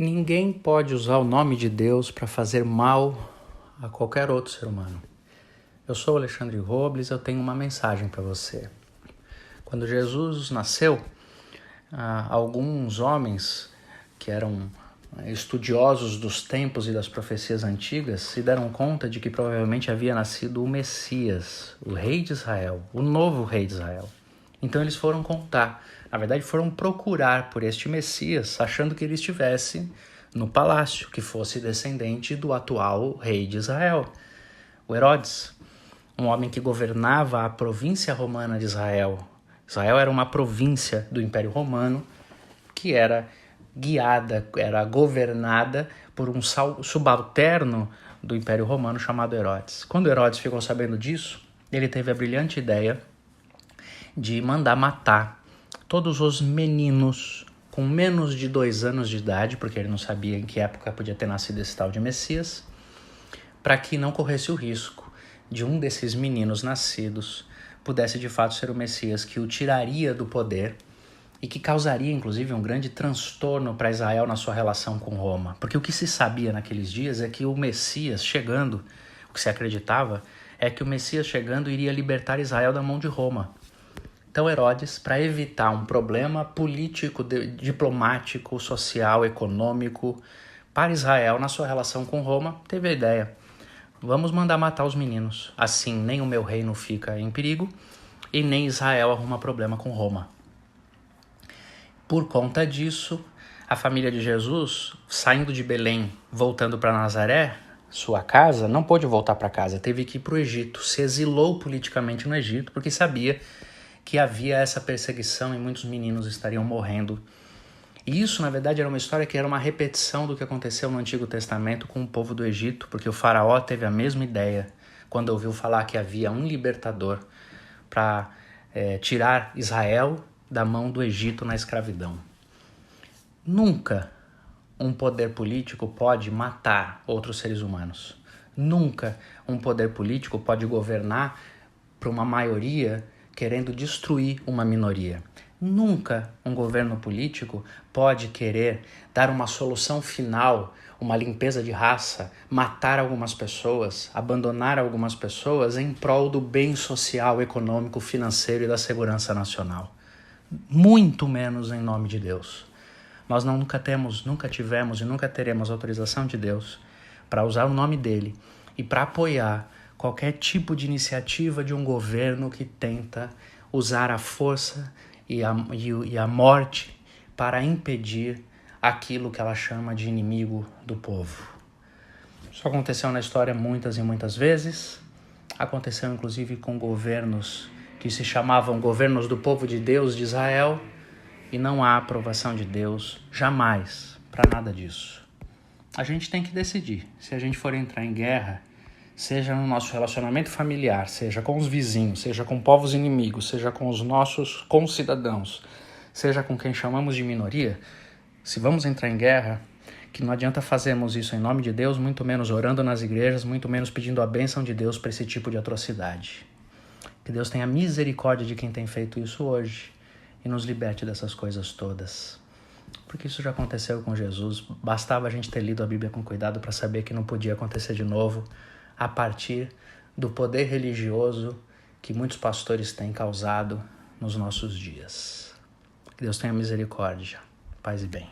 Ninguém pode usar o nome de Deus para fazer mal a qualquer outro ser humano. Eu sou Alexandre Robles, eu tenho uma mensagem para você. Quando Jesus nasceu, alguns homens que eram estudiosos dos tempos e das profecias antigas se deram conta de que provavelmente havia nascido o Messias, o rei de Israel, o novo rei de Israel. Então eles foram contar, na verdade foram procurar por este Messias, achando que ele estivesse no palácio, que fosse descendente do atual rei de Israel, o Herodes, um homem que governava a província romana de Israel. Israel era uma província do Império Romano que era guiada, era governada por um subalterno do Império Romano chamado Herodes. Quando Herodes ficou sabendo disso, ele teve a brilhante ideia de mandar matar todos os meninos com menos de 2 anos de idade, porque ele não sabia em que época podia ter nascido esse tal de Messias, para que não corresse o risco de um desses meninos nascidos pudesse de fato ser o Messias que o tiraria do poder e que causaria inclusive um grande transtorno para Israel na sua relação com Roma. Porque o que se sabia naqueles dias é que o Messias chegando, o que se acreditava é que o Messias chegando iria libertar Israel da mão de Roma. Então Herodes, para evitar um problema político, diplomático, social, econômico para Israel na sua relação com Roma, teve a ideia: vamos mandar matar os meninos. Assim, nem o meu reino fica em perigo e nem Israel arruma problema com Roma. Por conta disso, a família de Jesus, saindo de Belém, voltando para Nazaré, sua casa, não pôde voltar para casa, teve que ir para o Egito. Se exilou politicamente no Egito porque sabia que havia essa perseguição e muitos meninos estariam morrendo. E isso, na verdade, era uma história que era uma repetição do que aconteceu no Antigo Testamento com o povo do Egito, porque o faraó teve a mesma ideia quando ouviu falar que havia um libertador para tirar Israel da mão do Egito na escravidão. Nunca um poder político pode matar outros seres humanos. Nunca um poder político pode governar para uma maioria querendo destruir uma minoria. Nunca um governo político pode querer dar uma solução final, uma limpeza de raça, matar algumas pessoas, abandonar algumas pessoas em prol do bem social, econômico, financeiro e da segurança nacional. Muito menos em nome de Deus. Nós nunca tivemos e nunca teremos autorização de Deus para usar o nome dele e para apoiar qualquer tipo de iniciativa de um governo que tenta usar a força e a morte para impedir aquilo que ela chama de inimigo do povo. Isso aconteceu na história muitas e muitas vezes. Aconteceu inclusive com governos que se chamavam governos do povo de Deus de Israel, e não há aprovação de Deus jamais para nada disso. A gente tem que decidir se a gente for entrar em guerra, seja no nosso relacionamento familiar, seja com os vizinhos, seja com povos inimigos, seja com os nossos concidadãos, seja com quem chamamos de minoria. Se vamos entrar em guerra, que não adianta fazermos isso em nome de Deus, muito menos orando nas igrejas, muito menos pedindo a bênção de Deus para esse tipo de atrocidade. Que Deus tenha misericórdia de quem tem feito isso hoje e nos liberte dessas coisas todas. Porque isso já aconteceu com Jesus, bastava a gente ter lido a Bíblia com cuidado para saber que não podia acontecer de novo a partir do poder religioso que muitos pastores têm causado nos nossos dias. Que Deus tenha misericórdia, paz e bem.